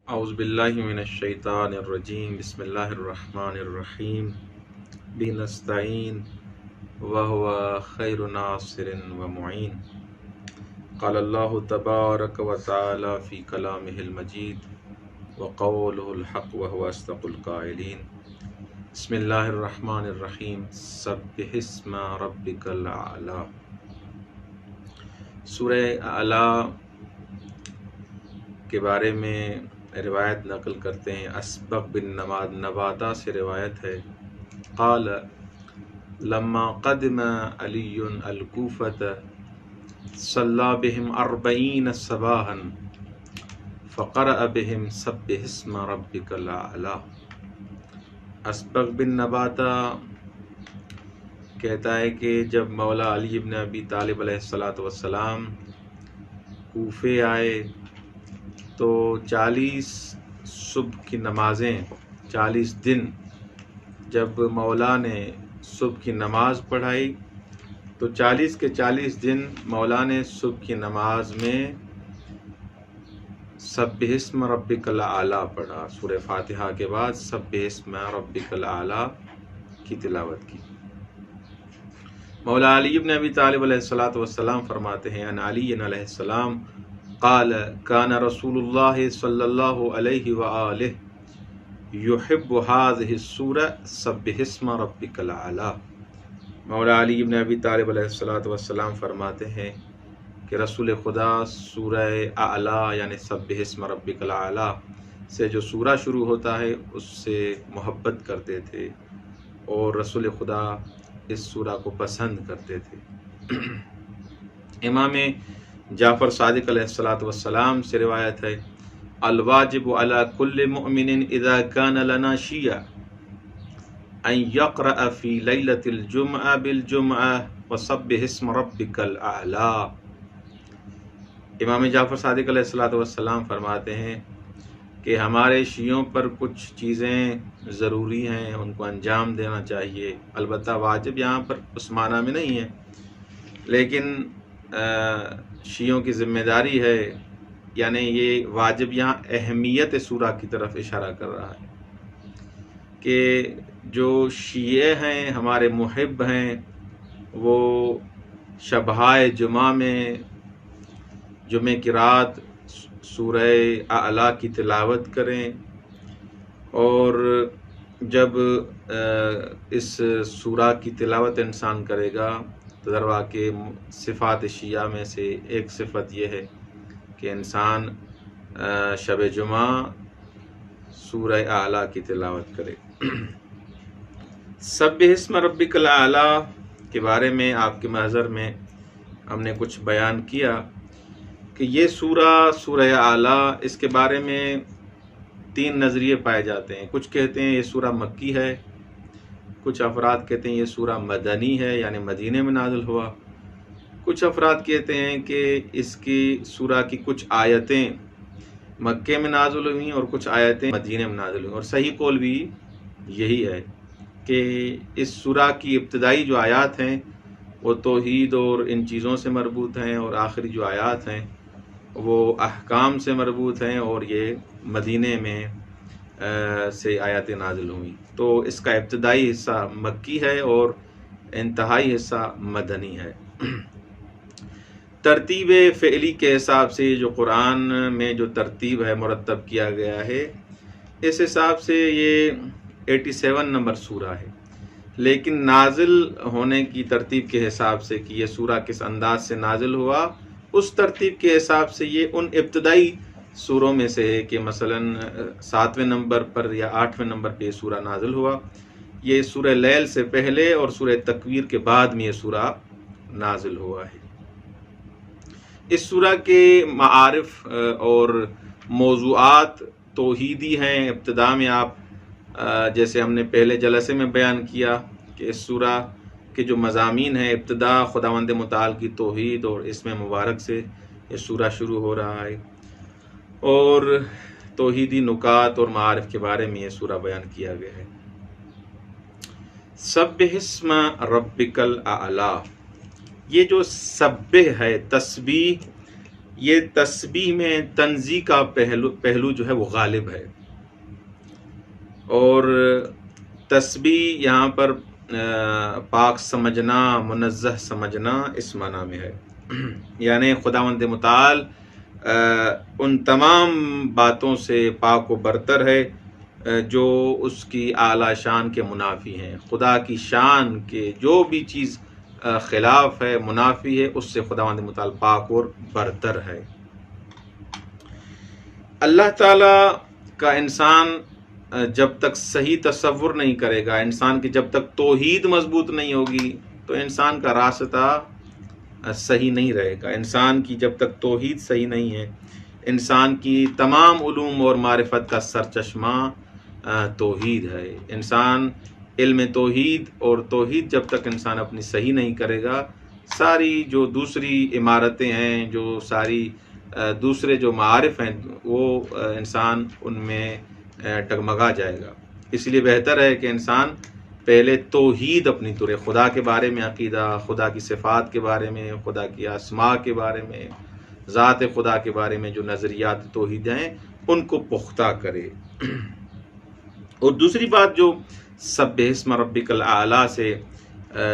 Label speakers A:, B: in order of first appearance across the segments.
A: اعوذ باللہ من الشیطان الرجیم بسم اللہ الرحمن الرحیم بہ نستعین وہو خیر ناصر ومعین قال اللہ تبارک وتعالی فی کلامہ المجید وقولہ الحق وہو اصدق القائلین بسم اللہ الرحمن الرحیم سبح اسم ربک الاعلی۔ سورہ اعلی کے بارے میں روایت نقل کرتے ہیں۔ اسبغ بن نباتہ سے روایت ہے، قال لما قدم علی الکوفۃ صلی بهم 40 صباحا فقرأ بهم سبح اسم ربک الاعلی۔ اسبغ بن نباتہ کہتا ہے کہ جب مولا علی بن ابی طالب علیہ السلام کوفے آئے تو 40 صبح کی نمازیں 40 دن جب مولا نے صبح کی نماز پڑھائی تو 40 کے 40 دن مولا نے صبح کی نماز میں سبح اسم ربک الاعلی پڑھا۔ سورہ فاتحہ کے بعد سبح اسم ربک الاعلی کی تلاوت کی۔ مولا علی بن ابی طالب علیہ السلام فرماتے ہیں ان علی علیہ السلام قال كان رسول اللہ صلی اللہ علیہ وآلہ یحب هذه السورة سبح اسم ربک الاعلی۔ مولا علی بن ابی طالب علیہ السلام فرماتے ہیں کہ رسول خدا سورہ اعلی یعنی سبح اسم ربک الاعلی سے جو سورہ شروع ہوتا ہے اس سے محبت کرتے تھے اور رسول خدا اس سورہ کو پسند کرتے تھے۔ امام جعفر صادق علیہ السلام سے روایت ہے، الواجب علی کل مؤمن اذا کان لنا شیعہ ان یقرأ فی لیلۃ الجمعہ بالجمعہ وسبح اسم ربک الاعلی۔ امام جعفر صادق علیہ السلام فرماتے ہیں کہ ہمارے شیعوں پر کچھ چیزیں ضروری ہیں، ان کو انجام دینا چاہیے۔ البتہ واجب یہاں پر اس معنی میں نہیں ہے، لیکن شیعوں کی ذمہ داری ہے، یعنی یہ واجب یہاں اہمیت سورہ کی طرف اشارہ کر رہا ہے کہ جو شیعہ ہیں ہمارے محب ہیں وہ شبہائے جمعہ میں جمعہ کی رات سورہ اعلی کی تلاوت کریں، اور جب اس سورہ کی تلاوت انسان کرے گا تو در واقع صفات شیعہ میں سے ایک صفت یہ ہے کہ انسان شب جمعہ سورہ اعلی کی تلاوت کرے۔ سبح اسم ربک الاعلی کے بارے میں آپ کے محضر میں ہم نے کچھ بیان کیا کہ یہ سورہ اعلی، اس کے بارے میں 3 نظریے پائے جاتے ہیں۔ کچھ کہتے ہیں یہ سورہ مکی ہے، کچھ افراد کہتے ہیں یہ سورہ مدنی ہے یعنی مدینے میں نازل ہوا، کچھ افراد کہتے ہیں کہ اس کی سورہ کی کچھ آیتیں مکے میں نازل ہوئیں اور کچھ آیتیں مدینے میں نازل ہوئیں، اور صحیح قول بھی یہی ہے کہ اس سورہ کی ابتدائی جو آیات ہیں وہ توحید اور ان چیزوں سے مربوط ہیں، اور آخری جو آیات ہیں وہ احکام سے مربوط ہیں، اور یہ مدینے میں سے آیات نازل ہوئیں۔ تو اس کا ابتدائی حصہ مکی ہے اور انتہائی حصہ مدنی ہے۔ ترتیب فعلی کے حساب سے جو قرآن میں جو ترتیب ہے مرتب کیا گیا ہے، اس حساب سے یہ 87 نمبر سورہ ہے، لیکن نازل ہونے کی ترتیب کے حساب سے کہ یہ سورہ کس انداز سے نازل ہوا، اس ترتیب کے حساب سے یہ ان ابتدائی سوروں میں سے ہے کہ مثلا 7ویں نمبر پر یا 8ویں نمبر پہ یہ سورہ نازل ہوا۔ یہ سورہ لیل سے پہلے اور سورہ تکویر کے بعد میں یہ سورہ نازل ہوا ہے۔ اس سورہ کے معارف اور موضوعات توحیدی ہیں۔ ابتدا میں آپ جیسے ہم نے پہلے جلسے میں بیان کیا کہ اس سورہ کے جو مضامین ہیں، ابتدا خداوند متعال کی توحید اور اسم مبارک سے یہ سورہ شروع ہو رہا ہے، اور توحیدی نکات اور معارف کے بارے میں یہ سورہ بیان کیا گیا ہے۔ سبح اسم ربک الاعلی، یہ جو سبح ہے، تسبیح یہ تسبیح میں تنزیہ کا پہلو جو ہے وہ غالب ہے، اور تسبیح یہاں پر پاک سمجھنا، منزہ سمجھنا اس معنی میں ہے، یعنی خداوند متعال ان تمام باتوں سے پاک و برتر ہے جو اس کی اعلیٰ شان کے منافی ہیں۔ خدا کی شان کے جو بھی چیز خلاف ہے، منافی ہے، اس سے خداوند متعال پاک اور برتر ہے۔ اللہ تعالیٰ کا انسان جب تک صحیح تصور نہیں کرے گا، انسان کی جب تک توحید مضبوط نہیں ہوگی تو انسان کا راستہ صحیح نہیں رہے گا۔ انسان کی جب تک توحید صحیح نہیں ہے، انسان کی تمام علوم اور معرفت کا سرچشمہ توحید ہے۔ انسان علم توحید اور توحید جب تک انسان اپنی صحیح نہیں کرے گا، ساری جو دوسری عمارتیں ہیں، جو ساری دوسرے جو معارف ہیں، وہ انسان ان میں ڈگمگا جائے گا۔ اس لیے بہتر ہے کہ انسان پہلے توحید اپنی طرح خدا کے بارے میں عقیدہ، خدا کی صفات کے بارے میں، خدا کی اسماء کے بارے میں، ذات خدا کے بارے میں جو نظریات توحید ہیں ان کو پختہ کرے۔ اور دوسری بات جو سبح اسم ربک الاعلی سے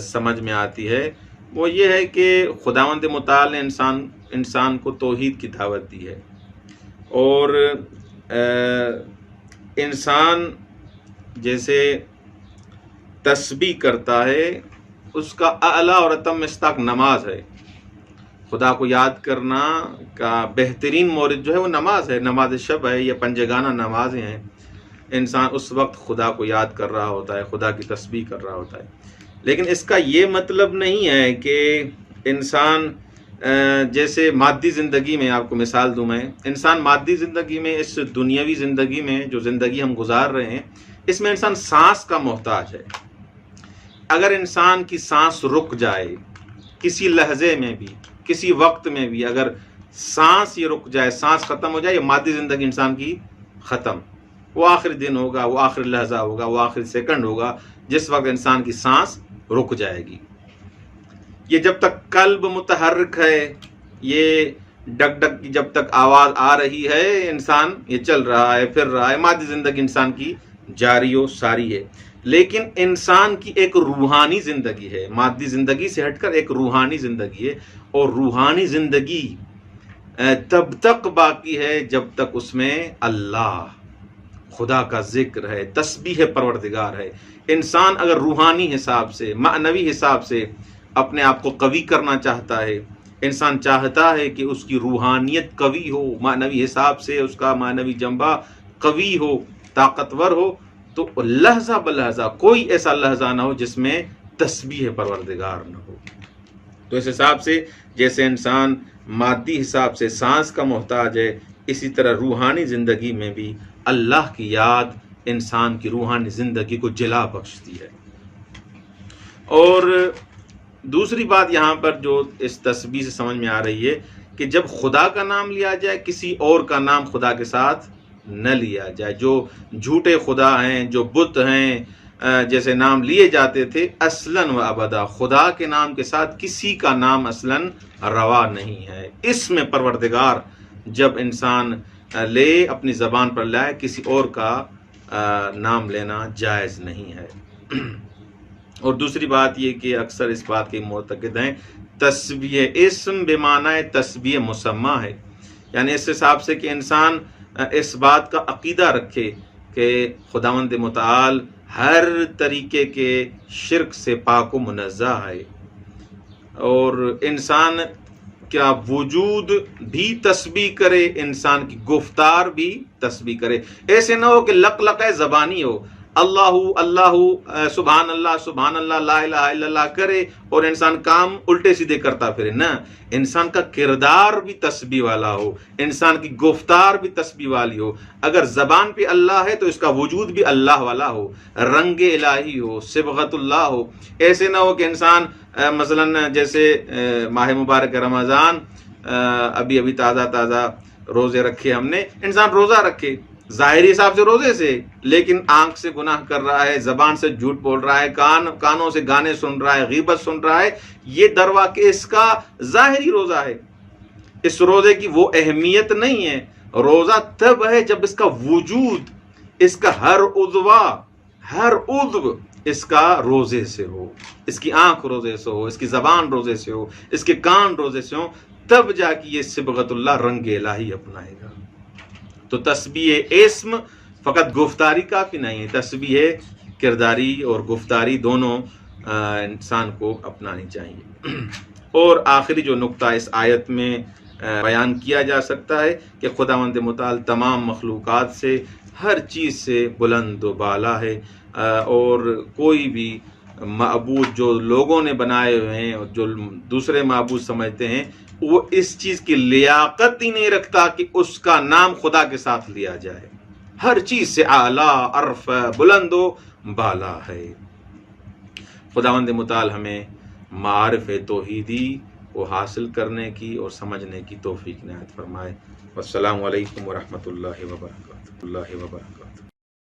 A: سمجھ میں آتی ہے وہ یہ ہے کہ خداوند متعال نے انسان کو توحید کی دعوت دی ہے، اور انسان جیسے تسبیح کرتا ہے اس کا اعلیٰ اور اتم مصداق نماز ہے۔ خدا کو یاد کرنا کا بہترین مورد جو ہے وہ نماز ہے، نماز شب ہے یا پنجگانہ نمازیں ہیں۔ انسان اس وقت خدا کو یاد کر رہا ہوتا ہے، خدا کی تسبیح کر رہا ہوتا ہے، لیکن اس کا یہ مطلب نہیں ہے کہ انسان جیسے مادی زندگی میں، آپ کو مثال دوں میں، انسان مادی زندگی میں، اس دنیاوی زندگی میں جو زندگی ہم گزار رہے ہیں، اس میں انسان سانس کا محتاج ہے۔ اگر انسان کی سانس رک جائے کسی لحظے میں بھی، کسی وقت میں بھی، اگر سانس یہ رک جائے، سانس ختم ہو جائے، یہ مادی زندگی انسان کی ختم۔ وہ آخری دن ہوگا، وہ آخری لحظہ ہوگا، وہ آخری سیکنڈ ہوگا جس وقت انسان کی سانس رک جائے گی۔ یہ جب تک قلب متحرک ہے، یہ ڈگ ڈگ کی جب تک آواز آ رہی ہے، انسان یہ چل رہا ہے، پھر رہا ہے، مادی زندگی انسان کی جاری و ساری ہے۔ لیکن انسان کی ایک روحانی زندگی ہے، مادی زندگی سے ہٹ کر ایک روحانی زندگی ہے، اور روحانی زندگی تب تک باقی ہے جب تک اس میں اللہ، خدا کا ذکر ہے، تسبیح پروردگار ہے۔ انسان اگر روحانی حساب سے، معنوی حساب سے اپنے آپ کو قوی کرنا چاہتا ہے، انسان چاہتا ہے کہ اس کی روحانیت قوی ہو، معنوی حساب سے اس کا معنوی جنبہ قوی ہو، طاقتور ہو، تو لحظہ بلحظہ کوئی ایسا لحظہ نہ ہو جس میں تسبیح پروردگار نہ ہو۔ تو اس حساب سے جیسے انسان مادی حساب سے سانس کا محتاج ہے، اسی طرح روحانی زندگی میں بھی اللہ کی یاد انسان کی روحانی زندگی کو جلا بخشتی ہے۔ اور دوسری بات یہاں پر جو اس تسبیح سے سمجھ میں آ رہی ہے کہ جب خدا کا نام لیا جائے، کسی اور کا نام خدا کے ساتھ نہ لیا جائے۔ جو جھوٹے خدا ہیں، جو بت ہیں، جیسے نام لیے جاتے تھے، اصلاً و ابدا خدا کے نام کے ساتھ کسی کا نام اصلاً روا نہیں ہے۔ اس میں پروردگار جب انسان لے، اپنی زبان پر لائے، کسی اور کا نام لینا جائز نہیں ہے۔ اور دوسری بات یہ کہ اکثر اس بات کے معتقد ہیں تسبیح اسم بمعنی تسبیح مسمہ ہے، یعنی اس حساب سے کہ انسان اس بات کا عقیدہ رکھے کہ خداوند متعال ہر طریقے کے شرک سے پاک و منزہ ہے، اور انسان کیا وجود بھی تسبیح کرے، انسان کی گفتار بھی تسبیح کرے۔ ایسے نہ ہو کہ لق لقے زبانی ہو، اللہ اللہ سبحان اللہ لا الہ الا اللہ کرے اور انسان کام الٹے سیدھے کرتا پھرے۔ نہ، انسان کا کردار بھی تسبیح والا ہو، انسان کی گفتار بھی تسبیح والی ہو۔ اگر زبان پہ اللہ ہے تو اس کا وجود بھی اللہ والا ہو، رنگ الہی ہو، صبغت اللہ ہو۔ ایسے نہ ہو کہ انسان مثلا جیسے ماہ مبارک رمضان ابھی تازہ روزے رکھے ہم نے، انسان روزہ رکھے ظاہری حساب سے روزے سے، لیکن آنکھ سے گناہ کر رہا ہے، زبان سے جھوٹ بول رہا ہے، کانوں سے گانے سن رہا ہے، غیبت سن رہا ہے، یہ دروا کہ اس کا ظاہری روزہ ہے۔ اس روزے کی وہ اہمیت نہیں ہے. روزہ تب ہے جب اس کا وجود، اس کا ہر عضو اس کا روزے سے ہو، اس کی آنکھ روزے سے ہو، اس کی زبان روزے سے ہو، اس کے کان روزے سے ہو، تب جا کے یہ صبغت اللہ رنگ الہی اپنائے گا. تو تسبیح اسم فقط گفتاری کافی نہیں ہے، تسبیح کرداری اور گفتاری دونوں انسان کو اپنانی چاہیے. اور آخری جو نقطہ اس آیت میں بیان کیا جا سکتا ہے کہ خداوند متعال تمام مخلوقات سے، ہر چیز سے بلند و بالا ہے، اور کوئی بھی معبود جو لوگوں نے بنائے ہوئے ہیں اور جو دوسرے معبود سمجھتے ہیں، وہ اس چیز کی لیاقت ہی نہیں رکھتا کہ اس کا نام خدا کے ساتھ لیا جائے. ہر چیز سے اعلیٰ، ارفع، بلند و بالا ہے. خداوند متعال ہمیں معارف توحیدی کو حاصل کرنے کی اور سمجھنے کی توفیق عنایت فرمائے. والسلام علیکم ورحمۃ اللہ وبرکاتہ.